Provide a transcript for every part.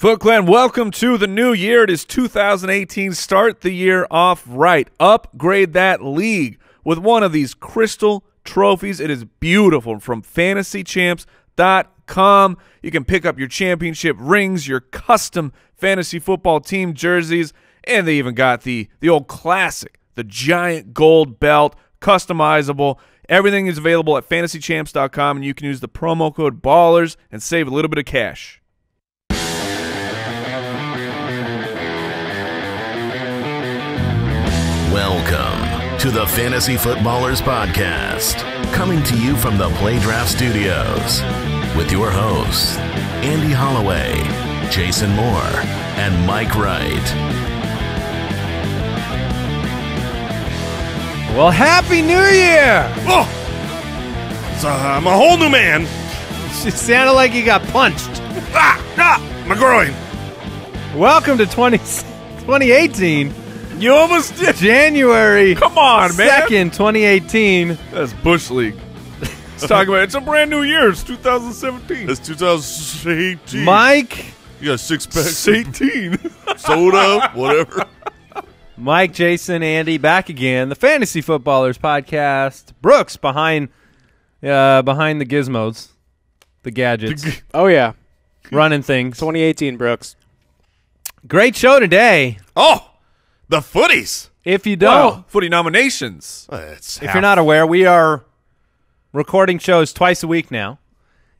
Foot Clan, welcome to the new year. It is 2018. Start the year off right. Upgrade that league with one of these crystal trophies. It is beautiful from fantasychamps.com. You can pick up your championship rings, your custom fantasy football team jerseys, and they even got the old classic, the giant gold belt, customizable. Everything is available at fantasychamps.com, and you can use the promo code BALLERS and save a little bit of cash. Welcome to the Fantasy Footballers Podcast, coming to you from the Playdraft Studios with your hosts, Andy Holloway, Jason Moore, and Mike Wright. Well, Happy New Year! Oh, so, I'm a whole new man. It sounded like you got punched. My groin. Welcome to 2018. You almost did. January. Come on, man. 2nd, 2018. That's Bush League. Let's talk about it. It's a brand new year. It's 2017. It's 2018. Mike. You got 6 packs. 18. Soda, whatever. Mike, Jason, Andy, back again. The Fantasy Footballers Podcast. Brooks behind the gizmos, the gadgets. Oh, yeah. Running things. 2018, Brooks. Great show today. Oh, the Footies. If you don't, Well, Footie nominations. if you're not aware, we are recording shows twice a week now,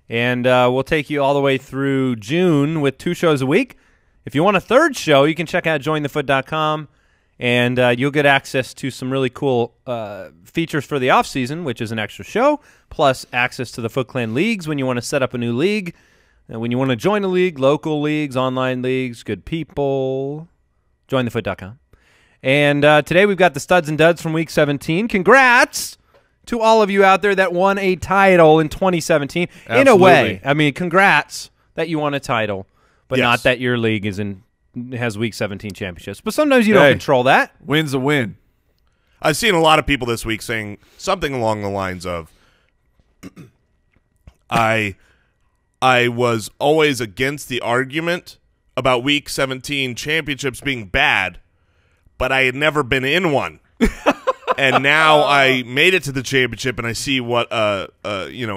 and we'll take you all the way through June with 2 shows a week. If you want a third show, you can check out jointhefoot.com, and you'll get access to some really cool features for the offseason, which is an extra show, plus access to the Foot Clan leagues when you want to set up a new league, and when you want to join a league, local leagues, online leagues, good people, jointhefoot.com. And today we've got the studs and duds from Week 17. Congrats to all of you out there that won a title in 2017. Absolutely. In a way, I mean, congrats that you won a title, but Yes. not that your league has Week 17 championships. But sometimes you don't control that. Win's a win. I've seen a lot of people this week saying something along the lines of, I was always against the argument about Week 17 championships being bad, but I had never been in one. And now I made it to the championship, and I see what a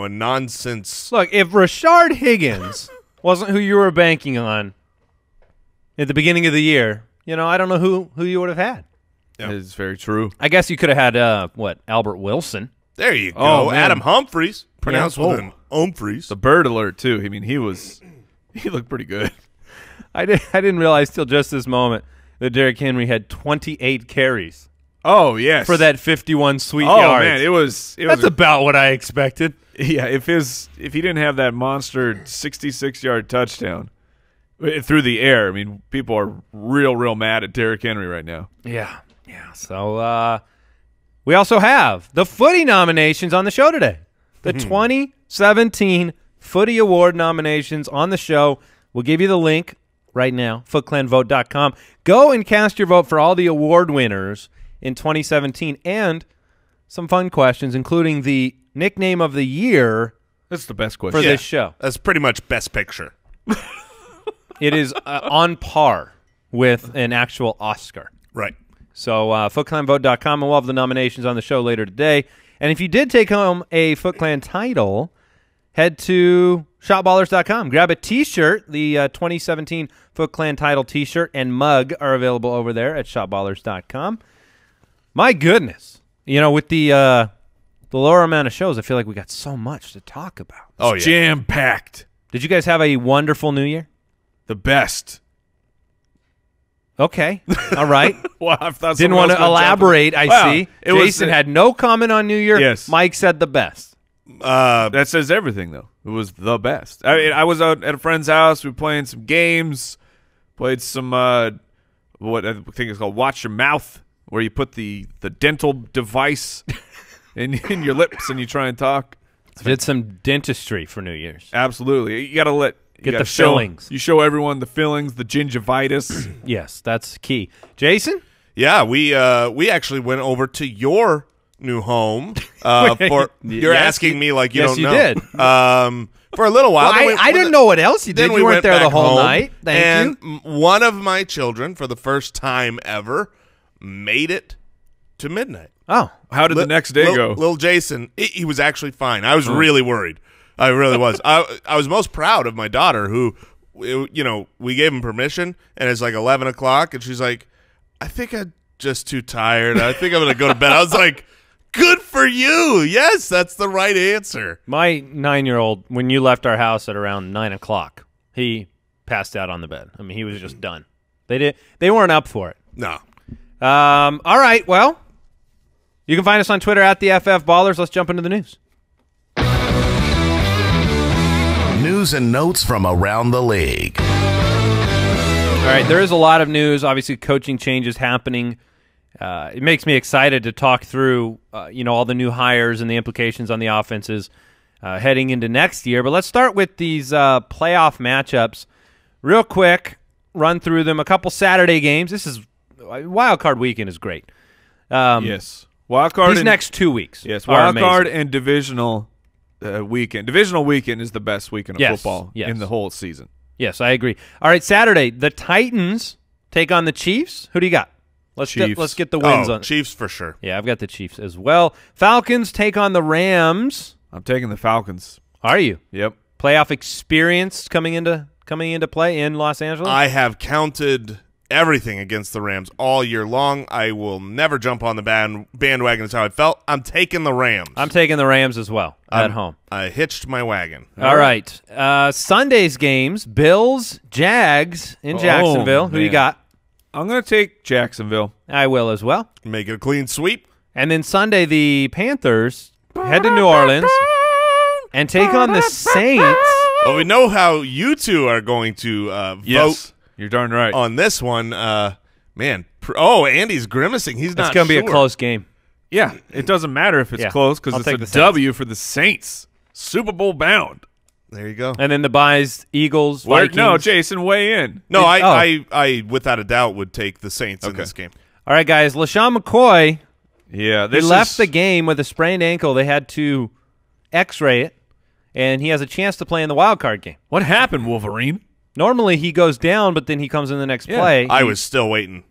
nonsense. Look, if Rashard Higgins wasn't who you were banking on at the beginning of the year, I don't know who you would have had. Yeah. It's very true. I guess you could have had, Albert Wilson. There you go. Oh, man. Adam Humphries, pronounced Yeah. with an Humphries. The bird alert, too. I mean, he looked pretty good. I didn't realize till just this moment that Derrick Henry had 28 carries Oh, yes. for that 51 sweet Oh, yards. man. It was That's about what I expected. yeah, if he didn't have that monster 66-yard touchdown through the air, I mean, people are real mad at Derrick Henry right now. Yeah. So we also have the Footie nominations on the show today. The 2017 Footie Award nominations on the show. We'll give you the link right now, footclanvote.com. Go and cast your vote for all the award winners in 2017 and some fun questions, including the nickname of the year That's the best question. for this show. That's pretty much best picture. It is on par with an actual Oscar. Right. So footclanvote.com, and we'll have the nominations on the show later today. And if you did take home a Foot Clan title, head to shopballers.com. Grab a T-shirt. The 2017 Foot Clan title T-shirt and mug are available over there at shopballers.com. My goodness. With the lower amount of shows, I feel like we got so much to talk about. Oh, yeah. Jam-packed. Did you guys have a wonderful New Year? The best. Okay. All right. Well, I thought Didn't someone want else to was gonna jump in. elaborate, I Wow. see. It was- Jason had no comment on New Year. Yes. Mike said the best. That says everything, though. It was the best. I mean, I was out at a friend's house. We were playing some games. Played some, what I think it's called Watch Your Mouth, where you put the dental device in your lips and you try and talk. Did some dentistry for New Year's. Absolutely. You got to Get gotta the fillings. You show everyone the fillings, the gingivitis. Yes, that's key. Jason? Yeah, we actually went over to your new home. For you're Yes, asking me like you yes, don't you know. did. for a little while. Well, I didn't know what else you did. You weren't there the whole night. Thank you. One of my children, for the first time ever, made it to midnight. Oh. How did the next day go? Little Jason, he was actually fine. I was really worried. I really was. I was most proud of my daughter who, you know, we gave him permission, and it's like 11 o'clock, and she's like, I think I'm just too tired. I think I'm going to go to bed. I was like, good for you. Yes, that's the right answer. My 9-year-old, when you left our house at around 9 o'clock, he passed out on the bed. I mean, he was just done. They weren't up for it. No. All right, well, you can find us on Twitter at the FF Ballers. Let's jump into the news. News and notes from around the league. All right, there is a lot of news. Obviously, coaching changes happening. It makes me excited to talk through, all the new hires and the implications on the offenses heading into next year. But let's start with these playoff matchups. Real quick, run through them. A couple Saturday games. This is Wildcard weekend is great. Yes. Wildcard. These next 2 weeks. Yes, Wildcard and divisional weekend. Divisional weekend is the best weekend of football in the whole season. Yes, I agree. All right, Saturday, the Titans take on the Chiefs. Who do you got? Let's get the wins on Chiefs for sure. Yeah, I've got the Chiefs as well. Falcons take on the Rams. I'm taking the Falcons. Are you? Yep. Playoff experience coming into play in Los Angeles? I have counted everything against the Rams all year long. I will never jump on the bandwagon. That's how I felt. I'm taking the Rams. I'm taking the Rams as well at home. I hitched my wagon. All right. Sunday's games, Bills, Jags in Jacksonville. Who you got? I'm going to take Jacksonville. I will as well. Make it a clean sweep. And then Sunday, the Panthers head to New Orleans and take on the Saints. Well, we know how you two are going to vote. You're darn right. On this one, man. Andy's grimacing. He's not It's going to be a close game. Yeah, it doesn't matter if it's close because it's a W for the Saints. Super Bowl bound. There you go. And then the buys, Eagles, Vikings. No, Jason, weigh in. No, I without a doubt would take the Saints in this game. All right, guys. LaShawn McCoy, he left the game with a sprained ankle. They had to X-ray it, and he has a chance to play in the wild card game. What happened, Wolverine? Normally he goes down, but then he comes in the next play. I was still waiting.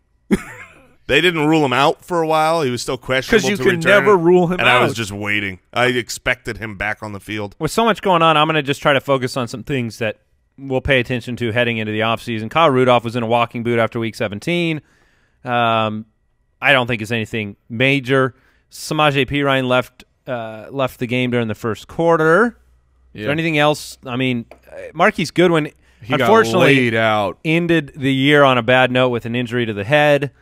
They didn't rule him out for a while. He was still questionable to return. Because you can never rule him out. And I was just waiting. I expected him back on the field. With so much going on, I'm going to just try to focus on some things that we'll pay attention to heading into the offseason. Kyle Rudolph was in a walking boot after Week 17. I don't think it's anything major. Samaje Perine left the game during the first quarter. Yeah. Is there anything else? I mean, Marquise Goodwin, unfortunately, got laid out. Ended the year on a bad note with an injury to the head.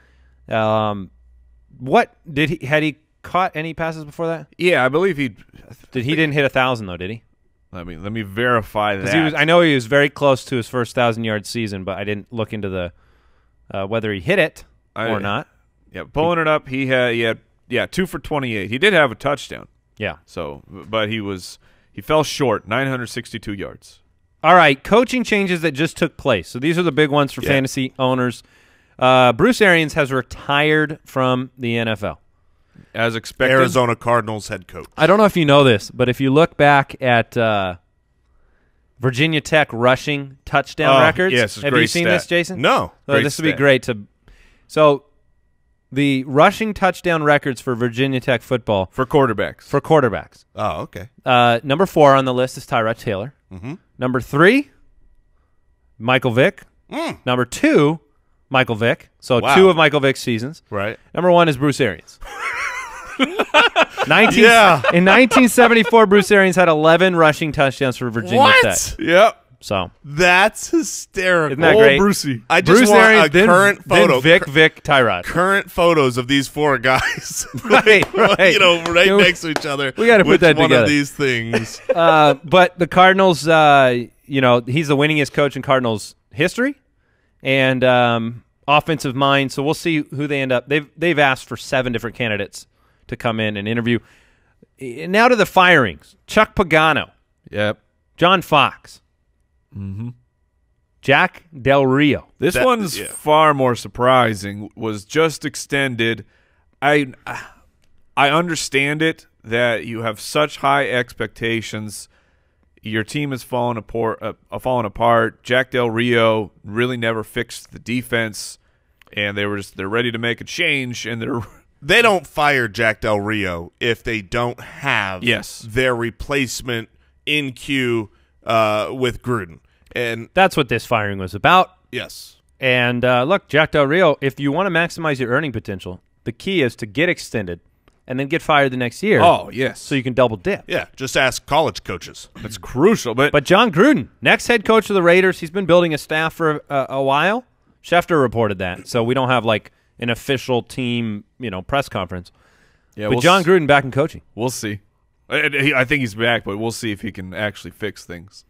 What did he had he caught any passes before that? Yeah, I believe he didn't hit 1,000 though, did he? Let me verify that. I know he was very close to his first 1,000-yard season, but I didn't look into the whether he hit it or not. Yeah, pulling it up, he had 2 for 28. He did have a touchdown. Yeah. So, but he fell short, 962 yards. All right, coaching changes that just took place. So these are the big ones for fantasy owners. Bruce Arians has retired from the NFL. As expected. Arizona Cardinals head coach. I don't know if you know this, but if you look back at Virginia Tech rushing touchdown records, yes, have you seen this, Jason? No. This would be great to. So the rushing touchdown records for Virginia Tech football for quarterbacks. Oh, okay. Number 4 on the list is Tyrod Taylor. Mm-hmm. Number 3, Michael Vick. Number 2, Michael Vick. So 2 of Michael Vick's seasons. Right. Number 1 is Bruce Arians. In 1974, Bruce Arians had 11 rushing touchdowns for Virginia Tech. Yep. So that's hysterical. Isn't that great? Brucey. I just Bruce want Arians, a current photo. Then Vick, Tyrod. Current photos of these 4 guys. right. Right next to each other. We got to put that one together. Of these things. But the Cardinals, he's the winningest coach in Cardinals history, and offensive mind. So we'll see who they end up. They've asked for 7 different candidates to come in and interview. Now to the firings: Chuck Pagano. Yep. John Fox. Mm-hmm. Jack Del Rio. This one's far more surprising. Was just extended. I understand it that you have such high expectations. your team is falling apart. Jack Del Rio really never fixed the defense, and they're ready to make a change, and they don't fire Jack Del Rio if they don't have Yes. their replacement in queue with Gruden. And That's what this firing was about. yes. And look, Jack Del Rio, if you want to maximize your earning potential, the key is to get extended and then get fired the next year. Oh, yes. So you can double dip. Yeah, just ask college coaches. That's crucial. But John Gruden, next head coach of the Raiders, he's been building a staff for a while. Schefter reported that, so we don't have like an official team, press conference. yeah, But John Gruden back in coaching. we'll see. I think he's back, but we'll see if he can actually fix things.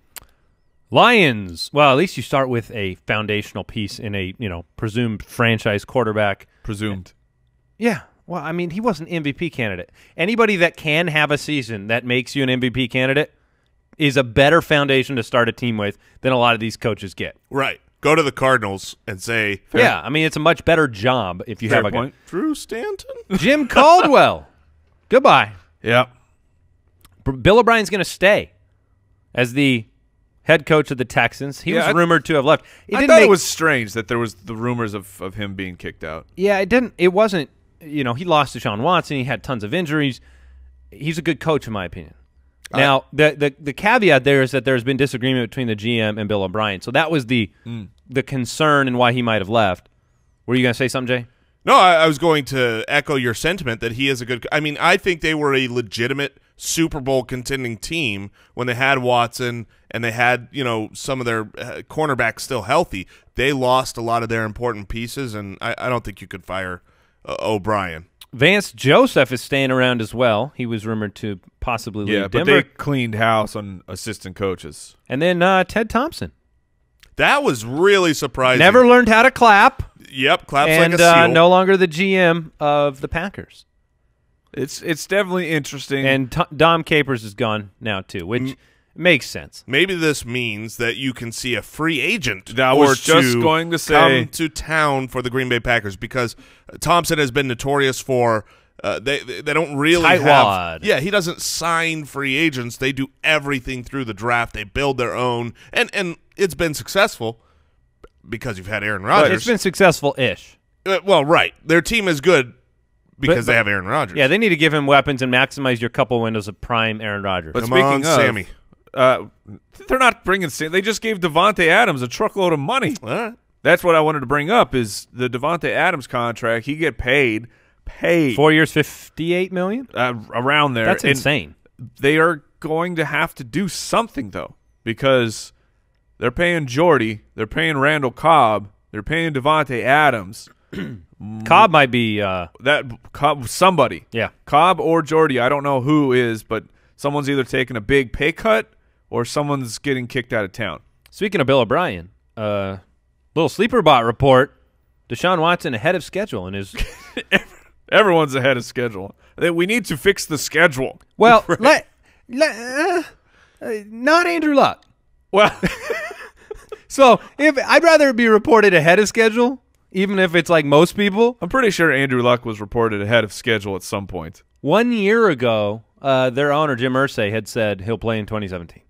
Lions. Well, at least you start with a foundational piece in a presumed franchise quarterback. Presumed. Yeah. Well, I mean, he was an MVP candidate. Anybody that can have a season that makes you an MVP candidate is a better foundation to start a team with than a lot of these coaches get. Right. Go to the Cardinals and say, Yeah, I mean, it's a much better job if you have a point. Drew Stanton? Jim Caldwell. Goodbye. Yeah. Bill O'Brien's going to stay as the head coach of the Texans. He was rumored to have left. I thought it was strange that there was the rumors of him being kicked out. Yeah, it didn't. It wasn't. He lost to Deshaun Watson. He had tons of injuries. He's a good coach, in my opinion. Now, the caveat there is that there's been disagreement between the GM and Bill O'Brien. So that was the concern and why he might have left. Were you going to say something, Jay? No, I was going to echo your sentiment that he is a good – I mean, I think they were a legitimate Super Bowl contending team when they had Watson and they had, some of their cornerbacks still healthy. They lost a lot of their important pieces, and I don't think you could fire O'Brien. Vance Joseph is staying around as well. He was rumored to possibly leave but Denver. they cleaned house on assistant coaches. And then Ted Thompson. That was really surprising. Never learned how to clap. Yep, claps And like a seal. no longer the GM of the Packers. It's definitely interesting. And Dom Capers is gone now too, which makes sense. Maybe this means that you can see a free agent I was just going to say come to town for the Green Bay Packers because Thompson has been notorious for they don't really Tightwad. have. Yeah, he doesn't sign free agents. They do everything through the draft. They build their own, and it's been successful because you've had Aaron Rodgers. It's been successful-ish. Well, right. Their team is good because they have Aaron Rodgers. Yeah, they need to give him weapons and maximize your couple windows of prime Aaron Rodgers. But Come speaking on, of, Sammy. They're not bringing Sam. They just gave Devontae Adams a truckload of money. All right. That's what I wanted to bring up is the Devontae Adams contract. He get paid 4 years, $58 million? around there. That's And insane. They are going to have to do something, though, because they're paying Jordy, they're paying Randall Cobb, they're paying Devontae Adams. Cobb might be Somebody. yeah. Cobb or Jordy, I don't know who is, but someone's either taking a big pay cut or someone's getting kicked out of town. Speaking of Bill O'Brien, little sleeper bot report, Deshaun Watson ahead of schedule in his Everyone's ahead of schedule. We need to fix the schedule. well, not Andrew Luck. Well, So if I'd rather it be reported ahead of schedule, even if it's like most people. I'm pretty sure Andrew Luck was reported ahead of schedule at some point. 1 year ago, their owner Jim Irsay had said he'll play in 2017.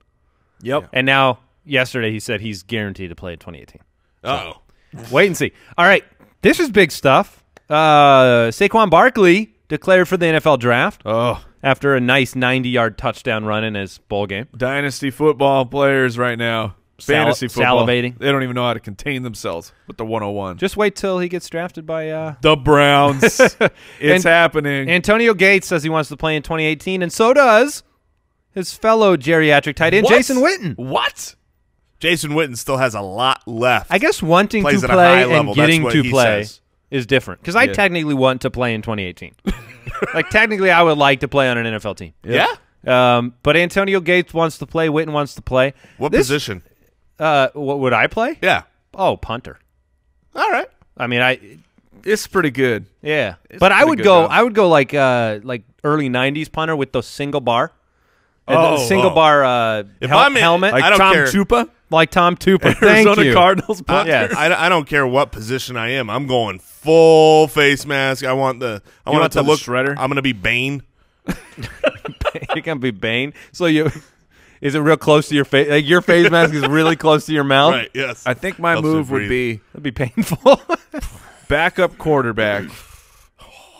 Yep. And now, yesterday, he said he's guaranteed to play in 2018. Uh-oh. Wait and see. All right, this is big stuff. Saquon Barkley declared for the NFL draft after a nice 90-yard touchdown run in his bowl game. Dynasty football players right now. Fantasy football. Salivating. They don't even know how to contain themselves with the 101. Just wait till he gets drafted by the Browns. It's happening. Antonio Gates says he wants to play in 2018, and so does his fellow geriatric tight end, What? Jason Witten. What? Jason Witten still has a lot left. I guess wanting Plays to at a high play level. and That's getting what to he play says. is different. Because I technically want to play in 2018. Like, technically, I would like to play on an NFL team. Yeah? But Antonio Gates wants to play. Witten wants to play. What position? What would I play? Yeah. Oh, punter. All right. I mean, It's pretty good. yeah. It's But I pretty would good, go. though. I would go like early '90s punter with the single bar. And the Oh, single oh. bar If I'm in- helmet, Like I don't Tom care. Tupa? like Tom Tupa. Thank Arizona you. Cardinals punter? Yes. I don't care what position I am. I'm going full face mask. I want it want to the look shredder? I'm going to be Bane. It can be Bane. So you, Is it real close to your face? Like your face mask is really close to your mouth? Right, yes. I think my move would be That'd be painful. backup quarterback,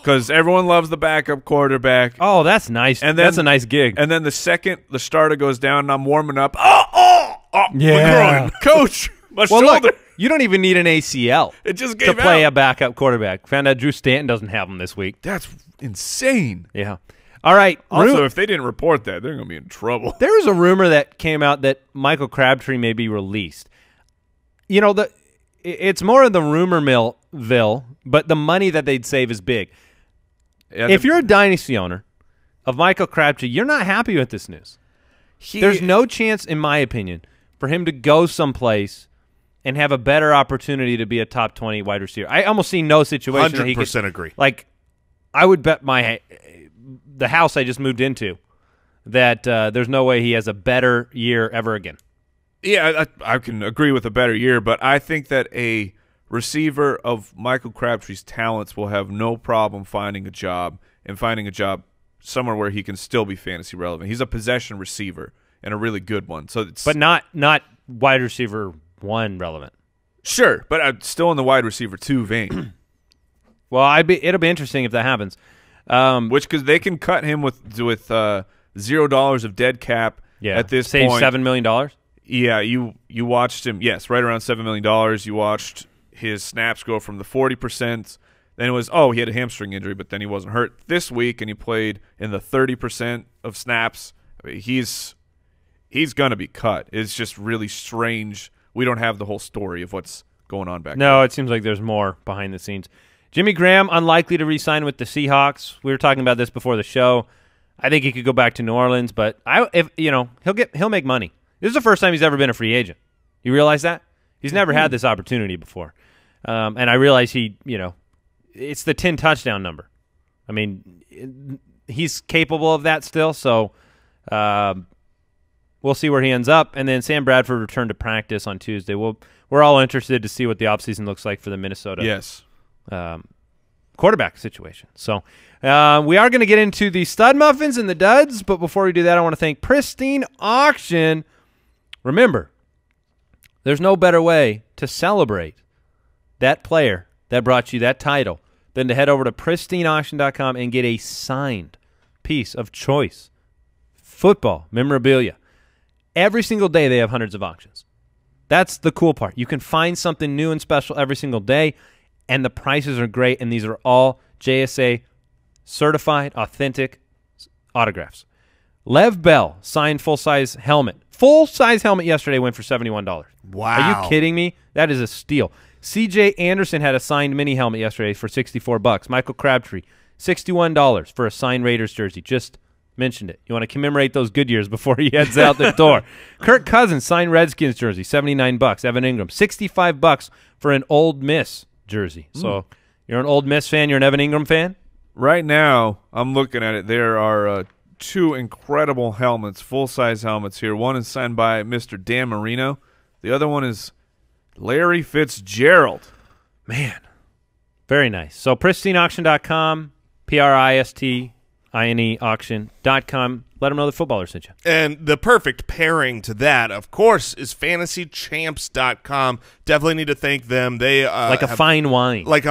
because everyone loves the backup quarterback. Oh, that's nice. And that's then- a nice gig. And then the second the starter goes down and I'm warming up, Yeah. my groin, coach, my Well, shoulder. look, you don't even need an ACL It just to gave play out. a backup quarterback. Found out Drew Stanton doesn't have him this week. That's insane. Yeah. All right. Also, if they didn't report that, they're going to be in trouble. There was a rumor that came out that Michael Crabtree may be released. You know, it's more of the rumor millville, but the money that they'd save is big. Yeah, If you're a dynasty owner of Michael Crabtree, you're not happy with this news. There's no chance, in my opinion, for him to go someplace and have a better opportunity to be a top 20 wide receiver. I almost see no situation that he could. 100% agree. Like, I would bet the house I just moved into that there's no way he has a better year ever again. Yeah, I can agree with a better year, but I think that a receiver of Michael Crabtree's talents will have no problem finding a job and finding a job somewhere where he can still be fantasy relevant. He's a possession receiver and a really good one. So it's But not wide receiver 1 relevant. sure, but I'm still in the wide receiver 2 vein. Well, it'll be interesting if that happens. Which because they can cut him with $0 of dead cap at this save point. $7 million. Yeah, you watched him. Yes, right around $7 million. You watched his snaps go from the 40%. Then it was, he had a hamstring injury, but then he wasn't hurt this week, and he played in the 30% of snaps. I mean, he's going to be cut. It's just really strange. We don't have the whole story of what's going on back there. No, it seems like there's more behind the scenes. Jimmy Graham, unlikely to re-sign with the Seahawks. We were talking about this before the show. I think he could go back to New Orleans, but he'll make money. This is the first time he's ever been a free agent. You realize that? He's never had this opportunity before. And I realize it's the 10 touchdown number. I mean, he's capable of that still, so we'll see where he ends up. And then Sam Bradford returned to practice on Tuesday. We're all interested to see what the offseason looks like for the Minnesota quarterback situation. So we are going to get into the stud muffins and the duds, but before we do that, I want to thank Pristine Auction. Remember, there's no better way to celebrate that player that brought you that title than to head over to pristineauction.com and get a signed piece of choice football memorabilia. Every single day they have hundreds of auctions. That's the cool part. You can find something new and special every single day, and the prices are great, and these are all JSA certified, authentic autographs. Lev Bell signed full-size helmet. Full-size helmet yesterday went for $71. Wow. Are you kidding me? That is a steal. CJ Anderson had a signed mini helmet yesterday for $64. Michael Crabtree, $61 for a signed Raiders jersey. Just mentioned it. You want to commemorate those good years before he heads out the door. Kirk Cousins signed Redskins jersey, $79. Evan Ingram, $65 for an Ole Miss jersey. So you're an Ole Miss fan, you're an Evan Ingram fan? Right now, I'm looking at it. There are 2 incredible helmets, full-size helmets here. One is signed by Mr. Dan Marino. The other one is Larry Fitzgerald. Man, very nice. So pristineauction.com, PRISTINE auction.com. Let them know the footballer sent you. And the perfect pairing to that, of course, is fantasychamps.com. Definitely need to thank them. They Like a fine wine. like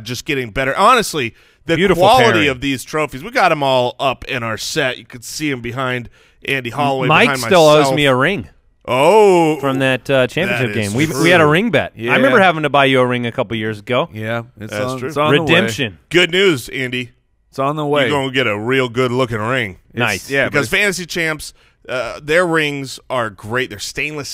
just getting better. Honestly, the Beautiful quality pairing. of these trophies, we got them all up in our set. You could see them behind Andy Holloway. Mike behind still myself. owes me a ring from that championship That is game. We true. had a ring bet. Yeah. I remember having to buy you a ring a couple years ago. Yeah, it's That's on, true. It's on Redemption. Good news, Andy. It's on the way. You're going to get a real good-looking ring. Nice. Yeah, Because but Fantasy Champs, their rings are great. They're stainless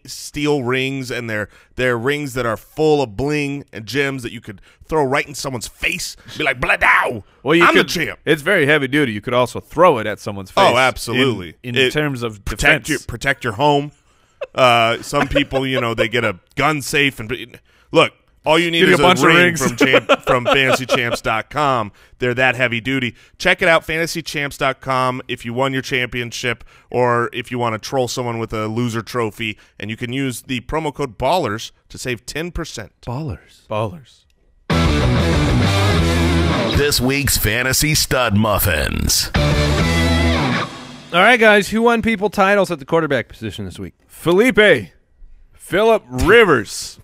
steel rings, and they're rings that are full of bling and gems that you could throw right in someone's face. Be like, "Bladow! I'm the champ." It's very heavy duty. You could also throw it at someone's face. Oh, absolutely. In It- terms of protect defense. your home. Some people, they get a gun safe and look. All you need Getting is a bunch a of ring rings. from fantasychamps.com. They're that heavy duty. Check it out, fantasychamps.com, if you won your championship or if you want to troll someone with a loser trophy. And you can use the promo code BALLERS to save 10%. Ballers. This week's Fantasy Stud Muffins. All right, guys, who won people titles at the quarterback position this week? Philip Rivers.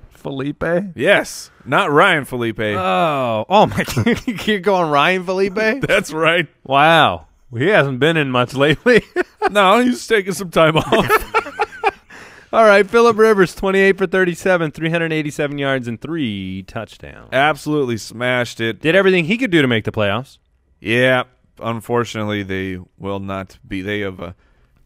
Felipe? Yes, not Ryan Felipe. Oh my God. You're going Ryan Felipe? That's right. Wow. He hasn't been in much lately. No, he's taking some time off. All right, Philip Rivers, 28 for 37, 387 yards, and 3 touchdowns. Absolutely smashed it. Did everything he could do to make the playoffs. Yeah, unfortunately, they will not be. They have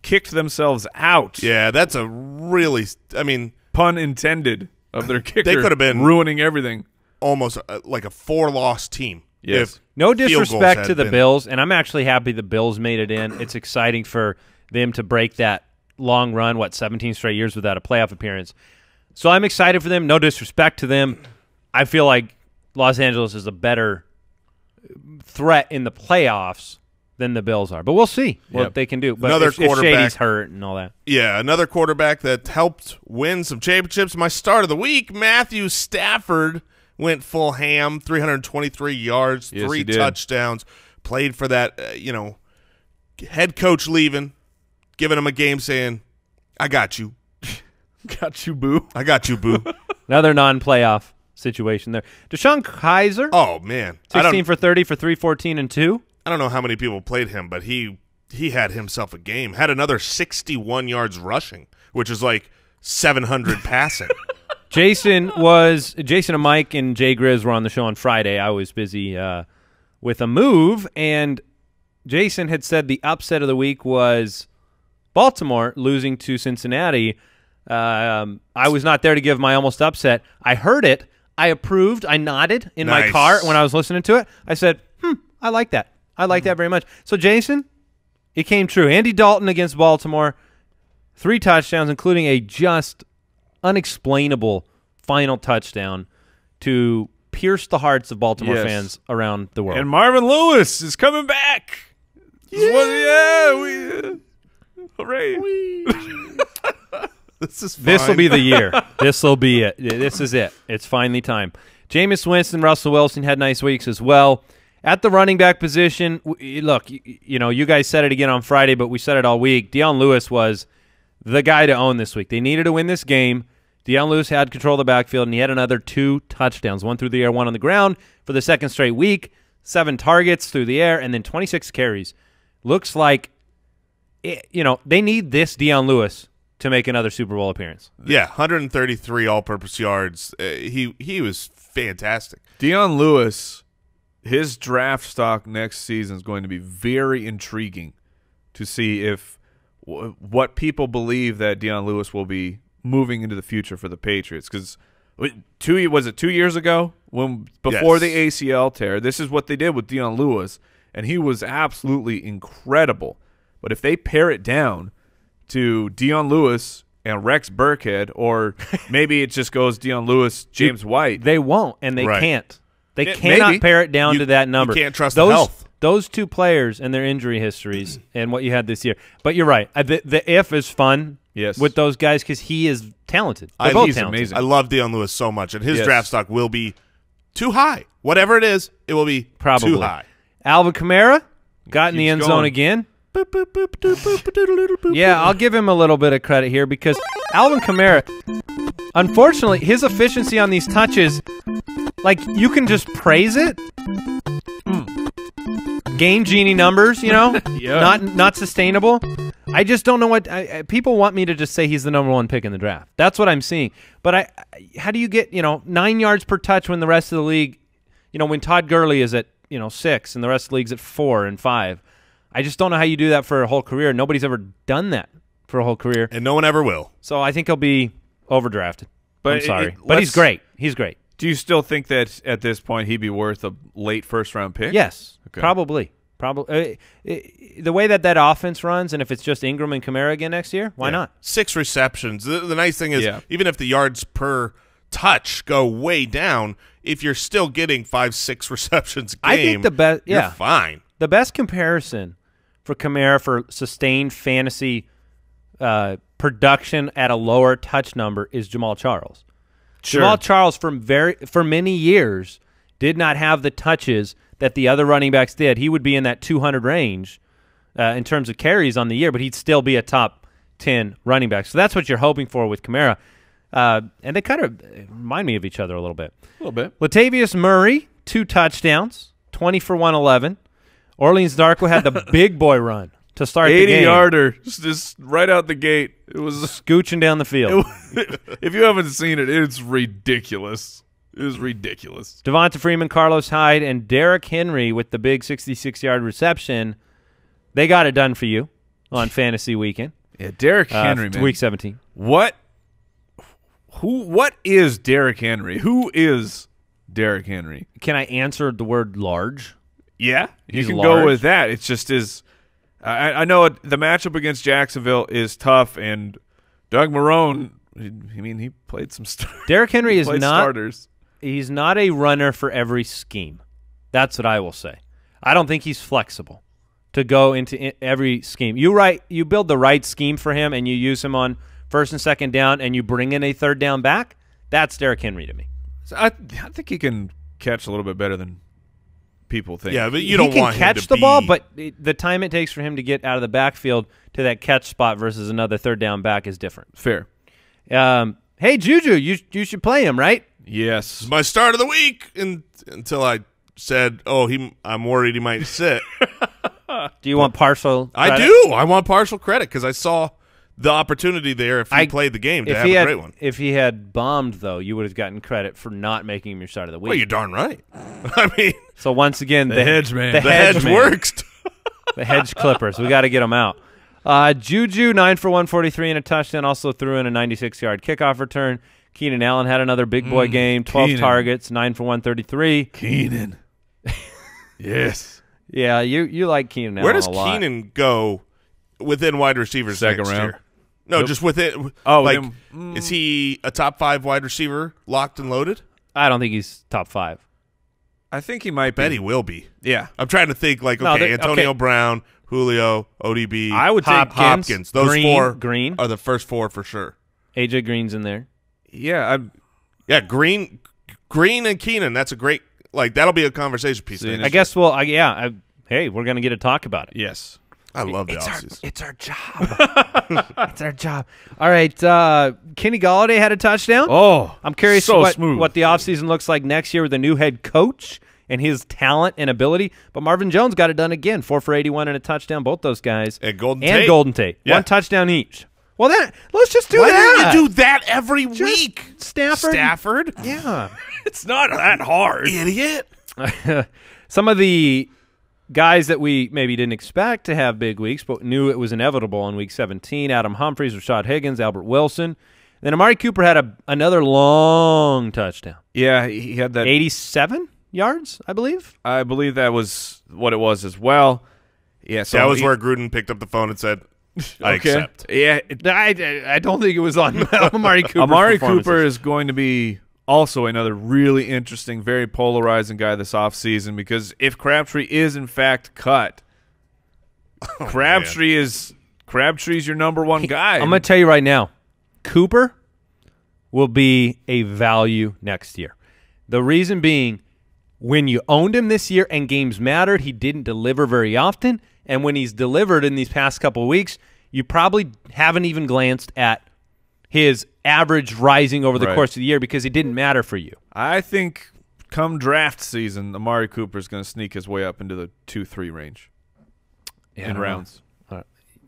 kicked themselves out. Yeah, that's a really, I mean, pun intended of their kicker. They could have been ruining everything. Almost like a 4-loss team. Yes. No disrespect to the Bills, and I'm actually happy the Bills made it in. It's exciting for them to break that long run, 17 straight years without a playoff appearance. So I'm excited for them. No disrespect to them. I feel like Los Angeles is a better threat in the playoffs than the Bills are. But we'll see what they can do. But another quarterback, if Shady's hurt and all that. Yeah, another quarterback that helped win some championships. My start of the week, Matthew Stafford went full ham, 323 yards, 3 touchdowns, played for that, head coach leaving, giving him a game saying, I got you. Got you, boo. I got you, boo. Another non-playoff situation there. Deshaun Kaiser. Oh, man. 16 for 30 for 314 and 2. I don't know how many people played him, but he had himself a game. Had another 61 yards rushing, which is like 700 passing. Jason and Mike and Jay Grizz were on the show on Friday. I was busy with a move, and Jason had said the upset of the week was Baltimore losing to Cincinnati. I was not there to give my almost upset. I heard it. I approved. I nodded in my car when I was listening to it. I said, I like that. I like that very much. So, Jason, it came true. Andy Dalton against Baltimore, 3 touchdowns, including a just unexplainable final touchdown to pierce the hearts of Baltimore fans around the world. And Marvin Lewis is coming back. Hooray. This will be the year. This will be it. This is it. It's finally time. Jameis Winston, Russell Wilson had nice weeks as well. At the running back position, look, you guys said it again on Friday, but we said it all week. Deion Lewis was the guy to own this week. They needed to win this game. Deion Lewis had control of the backfield, and he had another 2 touchdowns, 1 through the air, 1 on the ground for the second straight week, 7 targets through the air, and then 26 carries. Looks like, they need this Deion Lewis to make another Super Bowl appearance. Yeah, 133 all-purpose yards. He was fantastic. Deion Lewis, his draft stock next season is going to be very intriguing to see if what people believe that Deion Lewis will be moving into the future for the Patriots. Because 2 years ago before the ACL tear, this is what they did with Deion Lewis, and he was absolutely incredible. But if they pare it down to Deion Lewis and Rex Burkhead, or maybe it just goes Deion Lewis, James White. They won't, and they can't. They cannot pare it down to that number. You can't trust the health. Those 2 players and their injury histories and what you had this year. But you're right. The if is fun with those guys because he is talented. They're both talented. Amazing. I love Deion Lewis so much, and his draft stock will be too high. Whatever it is, it will be too high. Alvin Kamara got in the end zone again. Yeah, I'll give him a little bit of credit here because Alvin Kamara, unfortunately, his efficiency on these touches, you can just praise it. Game Genie numbers, not sustainable. I just don't know what people want me to just say he's the #1 pick in the draft. That's what I'm seeing. But how do you get 9 yards per touch when the rest of the league, when Todd Gurley is at 6 and the rest of the league's at 4 and 5? I just don't know how you do that for a whole career. Nobody's ever done that for a whole career, and no one ever will. So I think he'll be overdrafted. But I'm sorry, but he's great. He's great. Do you still think that at this point he'd be worth a late first-round pick? Yes, probably. The way that offense runs, and if it's just Ingram and Kamara again next year, why not? 6 receptions. The nice thing is, even if the yards per touch go way down, if you're still getting 5-6 receptions a game, I think the best. You're fine. The best comparison for Kamara for sustained fantasy production at a lower touch number is Jamal Charles. Sure. Jamal Charles for many years did not have the touches that the other running backs did. He would be in that 200 range, in terms of carries on the year, but he'd still be a top 10 running back. So that's what you're hoping for with Kamara. And they kind of remind me of each other a little bit. A little bit. Latavius Murray, 2 touchdowns, 20 for 111. Orleans Darkwa had the big boy run to start the game. 80-yarder, just right out the gate. It was scooching down the field. If you haven't seen it, it's ridiculous. It was ridiculous. Devonta Freeman, Carlos Hyde, and Derrick Henry with the big 66-yard reception. They got it done for you on Fantasy Weekend. Yeah, Derrick Henry, man. Week 17. What is Derrick Henry? Who is Derrick Henry? Can I answer the word large? Yeah, He's you can large. go with that. It's just is. I know the matchup against Jacksonville is tough, and Doug Marrone. I mean, he played some Derrick Henry is not starters. He's not a runner for every scheme. That's what I will say. I don't think he's flexible to go into every scheme. You build the right scheme for him, and you use him on first and second down, and you bring in a third down back. That's Derrick Henry to me. So I think he can catch a little bit better than people think. Yeah, but you don't want him catch to the be... ball, but the time it takes for him to get out of the backfield to that catch spot versus another third down back is different. Fair. Hey, Juju, you should play him, right? Yes. It's my start of the week until I said, I'm worried he might sit. Do you want partial I credit? do. I want partial credit because I saw the opportunity there if he played the game to have a great one. If he had bombed, though, you would have gotten credit for not making him your start of the week. Well, you're darn right. I mean, so once again, the hedge man. the hedge man. works. The hedge clippers. We got to get them out. Juju, 9 for 143 and a touchdown, also threw in a 96-yard kickoff return. Keenan Allen had another big boy game, 12 Keenan. targets, 9 for 133. Keenan. Yes. Yeah, you like Keenan Allen Where does a lot. Keenan go within wide receivers Second next round. year? No, Nope. just within. Oh, is he a top 5 wide receiver, locked and loaded? I don't think he's top 5. I think he might Bet be. he will be. Yeah. I'm trying to think Antonio Brown, Julio, ODB, I would take Hopkins. Those four Green. are the first 4 for sure. AJ Green's in there. Yeah. Yeah, Green and Keenan. That's a great that'll be a conversation piece. See, I guess hey, we're going to get to talk about it. Yes. I love the offseason. It's our job. It's our job. All right, Kenny Golladay had a touchdown. Oh, I'm curious so smooth. what the offseason looks like next year with a new head coach and his talent and ability. But Marvin Jones got it done again, 4 for 81 and a touchdown, both those guys. And Golden Tate. Yeah. 1 touchdown each. Well, let's just do Why that. do you do that every week? Stafford? Yeah. It's not that hard. Idiot. Some of the guys that we maybe didn't expect to have big weeks but knew it was inevitable on Week 17, Adam Humphries, Rashad Higgins, Albert Wilson. Then Amari Cooper had another long touchdown. Yeah, he had that. 87 yards, I believe. I believe that was what it was as well. Yeah, so That was where Gruden picked up the phone and said, I accept. Yeah, I don't think it was on Amari Cooper. Amari Cooper is going to be also another really interesting, very polarizing guy this offseason because if Crabtree is in fact cut, Crabtree's your number one guy. I'm going to tell you right now, Cooper will be a value next year. The reason being, when you owned him this year and games mattered, he didn't deliver very often. And when he's delivered in these past couple of weeks, you probably haven't even glanced at his average rising over the course of the year because it didn't matter for you. I think come draft season, Amari Cooper is going to sneak his way up into the 2-3 range in rounds.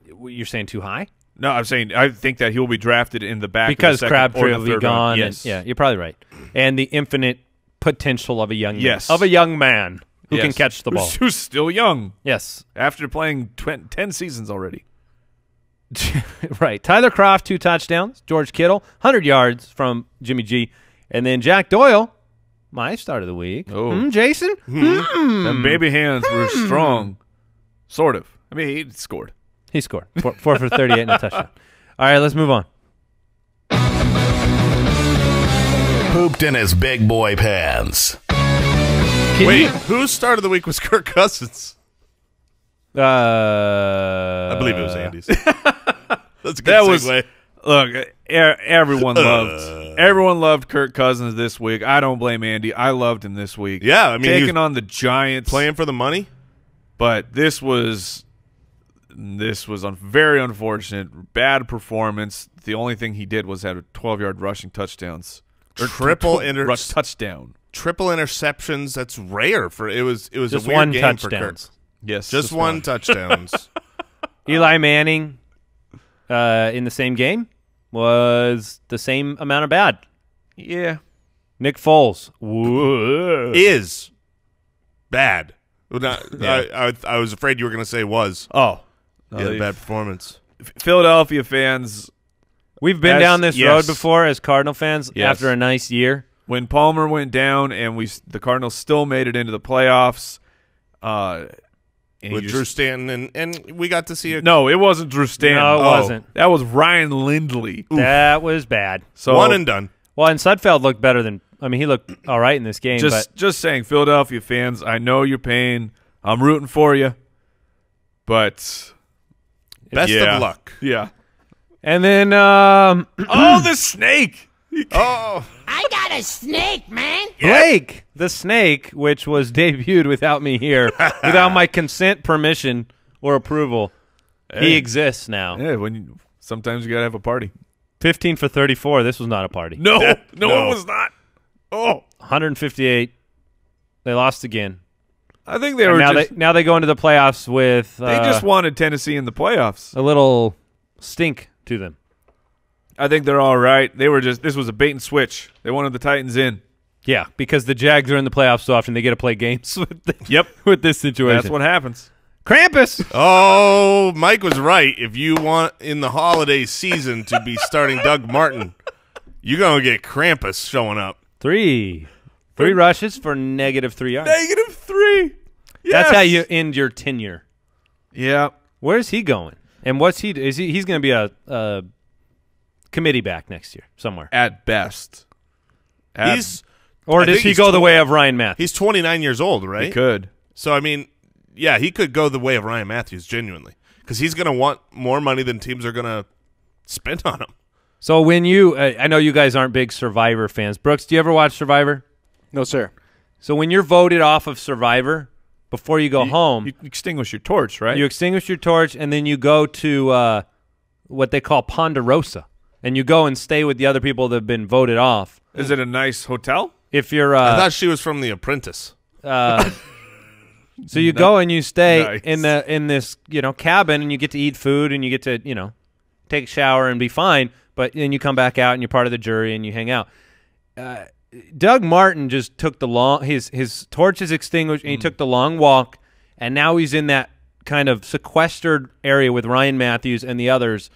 You're saying too high? No, I'm saying I think that he'll be drafted in the back because of the second Crabtree or the will be third gone. round. And, Yes. yeah, you're probably right. And the infinite potential of a young Yes. man. Of a young man who can Yes. catch the ball. Who's still young Yes. after playing 10 seasons already. Right. Tyler Kroft, 2 touchdowns. George Kittle, 100 yards from Jimmy G. And then Jack Doyle, my start of the week. Oh. Jason? Them baby hands were strong. Sort of. I mean, he scored. He scored. 4 for 38 and a touchdown. All right, let's move on. Pooped in his big boy pants. Wait, whose start of the week was Kirk Cousins? I believe it was Andy's. That's a good segue. Look, everyone loved Kirk Cousins this week. I don't blame Andy. I loved him this week. Yeah, I mean, he taking was on the Giants, playing for the money. but this was This was very unfortunate. Bad performance. The only thing he did was have 12-yard rushing touchdowns. Triple touchdown. Triple interceptions. That's rare for it was Just a weird one game for Kirk. touchdowns. Yes, Just one touchdowns. Eli Manning in the same game was the same amount of bad. Yeah. Nick Foles Is bad. Well, Yeah. I was afraid you were going to say was. Oh. He had a bad performance. Philadelphia fans, We've been down this yes. road before as Cardinal fans Yes. after a nice year. when Palmer went down and the Cardinals still made it into the playoffs. And With Drew Stanton, and we got to see a No, it wasn't Drew Stanton. No, it wasn't. That was Ryan Lindley. That was bad. So one and done. Well, and Sudfeld looked better than – I mean, he looked all right in this game. just saying, Philadelphia fans, I know your pain. I'm rooting for you. But Best yeah. of luck. Yeah. And then Oh, the snake. Oh, I got a snake, man. Blake, the snake, which was debuted without me here, without my consent, permission, or approval. He Hey. exists now. Yeah, sometimes you got to have a party. 15 for 34. This was not a party. No, no. it was not. Oh. 158. They lost again. I think they And were now just they go into the playoffs with they just wanted Tennessee in the playoffs. a little stink to them. I think they're all right. This was a bait and switch. They wanted the Titans in. Yeah, because the Jags are in the playoffs so often they get to play games with this situation. That's what happens. Krampus. oh, Mike was right. If you want in the holiday season to be starting Doug Martin, you're gonna get Krampus showing up. Three rushes for -3 yards. -3. Yes. That's how you end your tenure. Yeah. Where's he going? And what's he? He's going to be a committee back next year somewhere. At best. Or I does think he he's go the way of Ryan Matthews? He's 29 years old, right? He could. So I mean, yeah, he could go the way of Ryan Matthews genuinely because he's gonna want more money than teams are gonna spend on him. So when I know you guys aren't big Survivor fans. Brooks, do you ever watch Survivor? No, sir. So when you're voted off of Survivor, before you go home, You extinguish your torch, right? you extinguish your torch, and then you go to what they call Ponderosa, and you go and stay with the other people that have been voted off. Is it a nice hotel? If you're, I thought she was from The Apprentice. so you go and you stay Nice. in this cabin, and you get to eat food, and you get to take a shower and be fine. But then you come back out, and you're part of the jury, and you hang out. Doug Martin just took his torch is extinguished, and he took the long walk, and now he's in that kind of sequestered area with Ryan Matthews and the others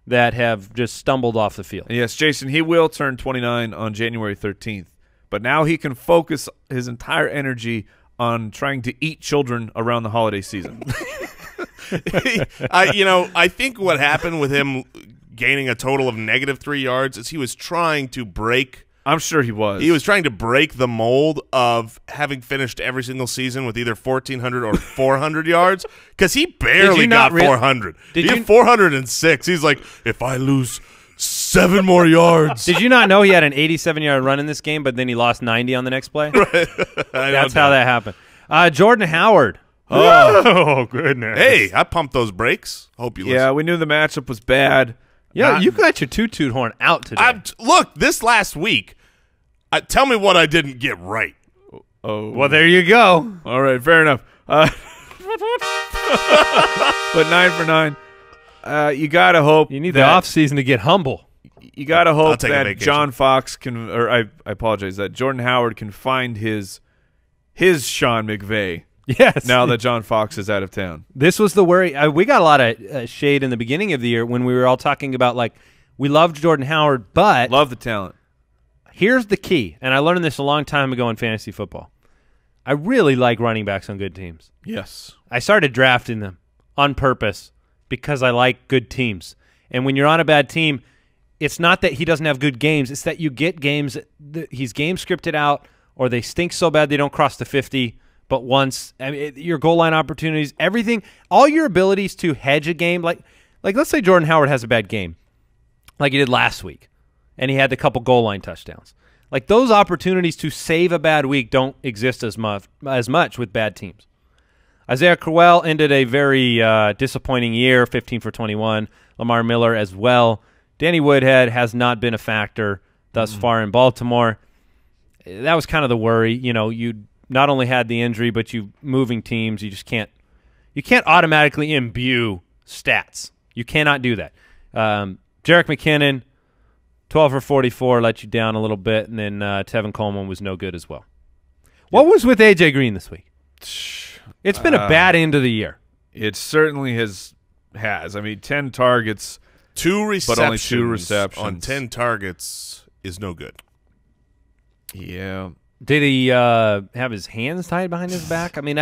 that have just stumbled off the field. Yes, Jason, he will turn 29 on January 13th. But now he can focus his entire energy on trying to eat children around the holiday season. I think what happened with him gaining a total of -3 yards is he was trying to break. I'm sure he was. He was trying to break the mold of having finished every single season with either 1,400 or 400 yards because he barely got 400. He had 406. He's like, if I lose 7 more yards. Did you not know he had an 87-yard run in this game, but then he lost 90 on the next play? That's how that happened. Jordan Howard. Oh, goodness. Hey, I pumped those brakes. Hope you listen. Yeah, we knew the matchup was bad. Yeah, you got your toot horn out today. Look, this last week, tell me what I didn't get right. Oh, well, there you go. all right, fair enough. But 9 for 9. You gotta hope You need the that- offseason to get humble. You gotta I'll hope take a that vacation. John Fox can, or I apologize, that Jordan Howard can find his Sean McVay Yes. now that John Fox is out of town. This was the worry. We got a lot of shade in the beginning of the year when we were all talking about, like, we loved Jordan Howard, but Love the talent. here's the key, and I learned this a long time ago in fantasy football. I really like running backs on good teams. Yes. I started drafting them on purpose because I like good teams. And when you're on a bad team, it's not that he doesn't have good games. It's that you get games that he's game scripted out, or they stink so bad they don't cross the 50. But once, I mean, your goal line opportunities, everything, all your abilities to hedge a game, like let's say Jordan Howard has a bad game, like he did last week, and he had the couple goal line touchdowns. Like, those opportunities to save a bad week don't exist as much with bad teams. Isaiah Crowell ended a very disappointing year, 15 for 21. Lamar Miller as well. Danny Woodhead has not been a factor thus far in Baltimore. That was kind of the worry. You know, you not only had the injury, but you moving teams. You just can't automatically imbue stats. You cannot do that. Jerick McKinnon, 12 for 44, let you down a little bit, and then Tevin Coleman was no good as well. What was with A.J. Green this week? It's been a bad end of the year. It certainly has. I mean, 10 targets, 2 receptions, but only 2 receptions on 10 targets is no good. Yeah. Did he have his hands tied behind his back? I mean,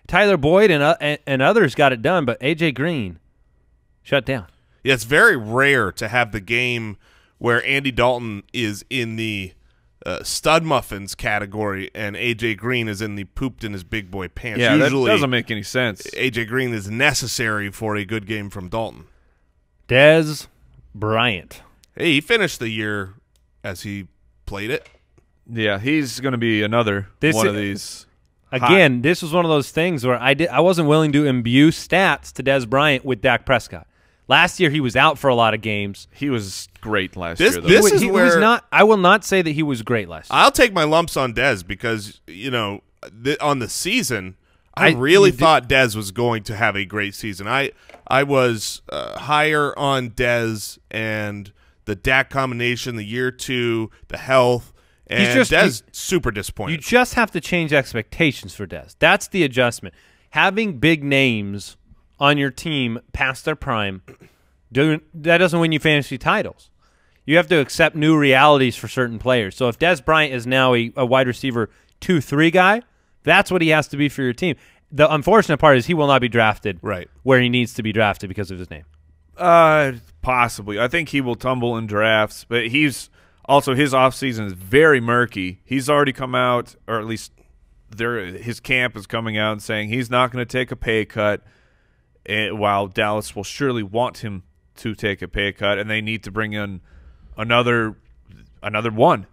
Tyler Boyd and others got it done, but A.J. Green shut down. Yeah, it's very rare to have the game where Andy Dalton is in the stud muffins category and A.J. Green is in the pooped in his big boy pants. Yeah, usually, that doesn't make any sense. A.J. Green is necessary for a good game from Dalton. Dez Bryant. Hey, he finished the year as he played it. Yeah, he's going to be another one of these. Again, this was one of those things where I wasn't willing to imbue stats to Dez Bryant with Dak Prescott. Last year, he was out for a lot of games. He was great last year, though. He was not. I will not say that he was great last year. I'll take my lumps on Dez because, you know, on the season, I really thought Dez was going to have a great season. I was higher on Dez and the Dak combination, the year 2, the health, and Dez super disappointed. You just have to change expectations for Dez. That's the adjustment. Having big names on your team past their prime, that doesn't win you fantasy titles. You have to accept new realities for certain players. So if Dez Bryant is now a wide receiver 2-3 guy, that's what he has to be for your team. The unfortunate part is he will not be drafted where he needs to be drafted because of his name. Possibly. I think he will tumble in drafts, but he's also his offseason is very murky. He's already come out, or at least his camp is coming out and saying he's not going to take a pay cut. While Dallas will surely want him to take a pay cut, and they need to bring in another one.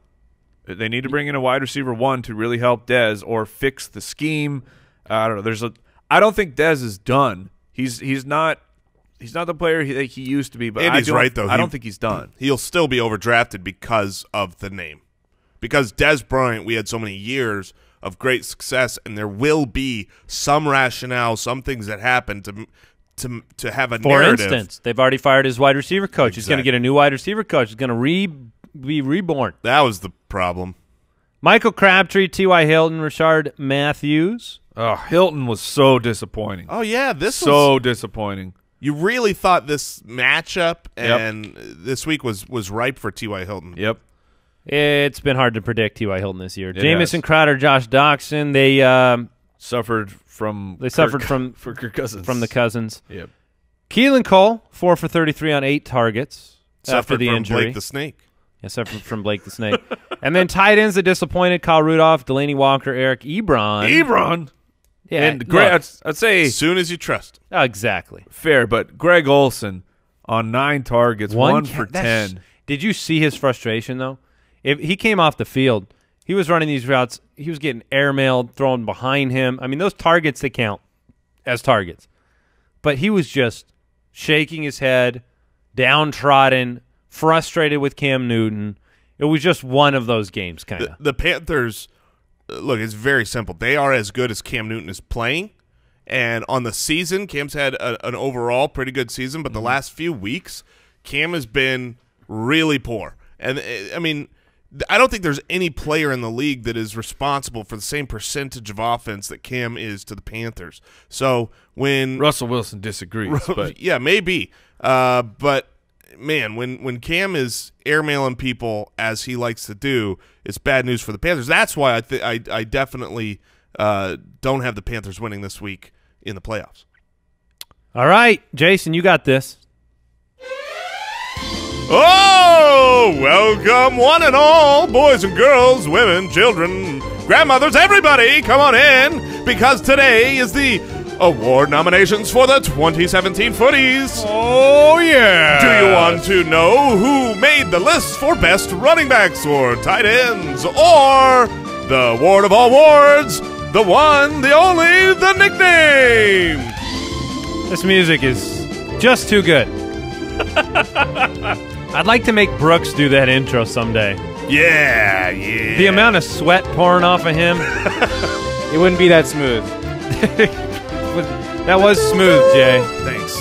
They need to bring in a wide receiver 1 to really help Dez or fix the scheme. I don't know. I don't think Dez is done. He's not the player he used to be. But Andy's right though. I don't think he's done. He'll still be overdrafted because of the name. Because Dez Bryant, we had so many years of great success, and there will be some rationale, some things that happen to have a narrative. For instance, they've already fired his wide receiver coach. Exactly. He's going to get a new wide receiver coach. He's going to be reborn. That was the problem. Michael Crabtree, T.Y. Hilton, Rashard Matthews. Oh, Hilton was so disappointing. Oh, yeah. This was so disappointing. You really thought this matchup and this week was ripe for T.Y. Hilton. Yep. It's been hard to predict T.Y. Hilton this year. Jamison Crowder, Josh Doxson, they suffered from Kirk Cousins. From the Cousins. Yep. Keelan Cole, 4 for 33 on 8 targets after the from injury. Blake the Snake. Yeah, suffered from Blake the Snake. And then tight ends that disappointed: Kyle Rudolph, Delaney Walker, Eric Ebron. Yeah, and I'd say as soon as you trust. Oh, exactly. Fair, but Greg Olsen on 9 targets, 1 for 10. Did you see his frustration though? If he came off the field, he was running these routes. He was getting airmailed, thrown behind him. I mean, those targets, they count as targets. But he was just shaking his head, downtrodden, frustrated with Cam Newton. It was just one of those games, kind of. The Panthers, look, it's very simple. They are as good as Cam Newton is playing. And on the season, Cam's had an overall pretty good season. But the last few weeks, Cam has been really poor. And, I mean, I don't think there's any player in the league that is responsible for the same percentage of offense that Cam is to the Panthers. So when Russell Wilson disagrees, but yeah, maybe. But man, when Cam is airmailing people as he likes to do, it's bad news for the Panthers. That's why I definitely don't have the Panthers winning this week in the playoffs. All right, Jason, you got this. Oh, welcome one and all, boys and girls, women, children, grandmothers, everybody, come on in, because today is the award nominations for the 2017 Footies. Oh, yeah. Do you want to know who made the list for best running backs or tight ends, or the award of all awards, the one, the only, the nickname. This music is just too good. I'd like to make Brooks do that intro someday. Yeah. The amount of sweat pouring off of him. It wouldn't be that smooth. That was smooth, Jay. Thanks.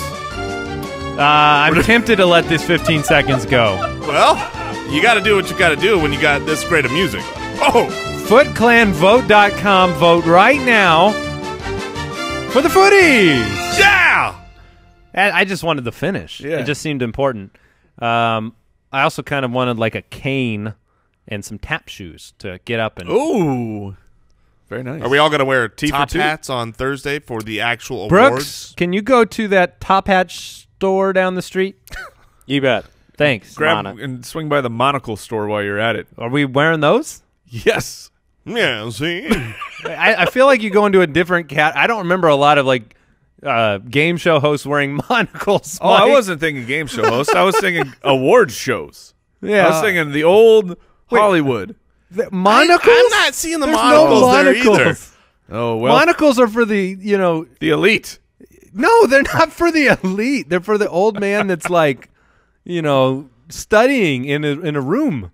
I'm tempted to let this 15 seconds go. Well, you got to do what you got to do when you got this great of music. Oh, FootClanVote.com. Vote right now for the Footies. yeah. And I just wanted the finish. Yeah. It just seemed important. I also kind of wanted like a cane and some tap shoes to get up and. Ooh. Very nice. Are we all going to wear for top two? hats on Thursday for the actual Brooks, awards? can you go to that top hat store down the street? You bet. Thanks. Grab Mana. and swing by the monocle store while you're at it. Are we wearing those? Yes. Yeah, see? I feel like you go into a different cat. I don't remember a lot of like game show hosts wearing monocles. Oh, I Mike. wasn't thinking game show host. I was thinking award shows. Yeah. I was thinking the old Hollywood. Monocles? I'm not seeing the There's monocles no there monocles. either. Oh, well. Monocles are for the, The elite. no, they're not for the elite. They're for the old man that's like, studying in a room.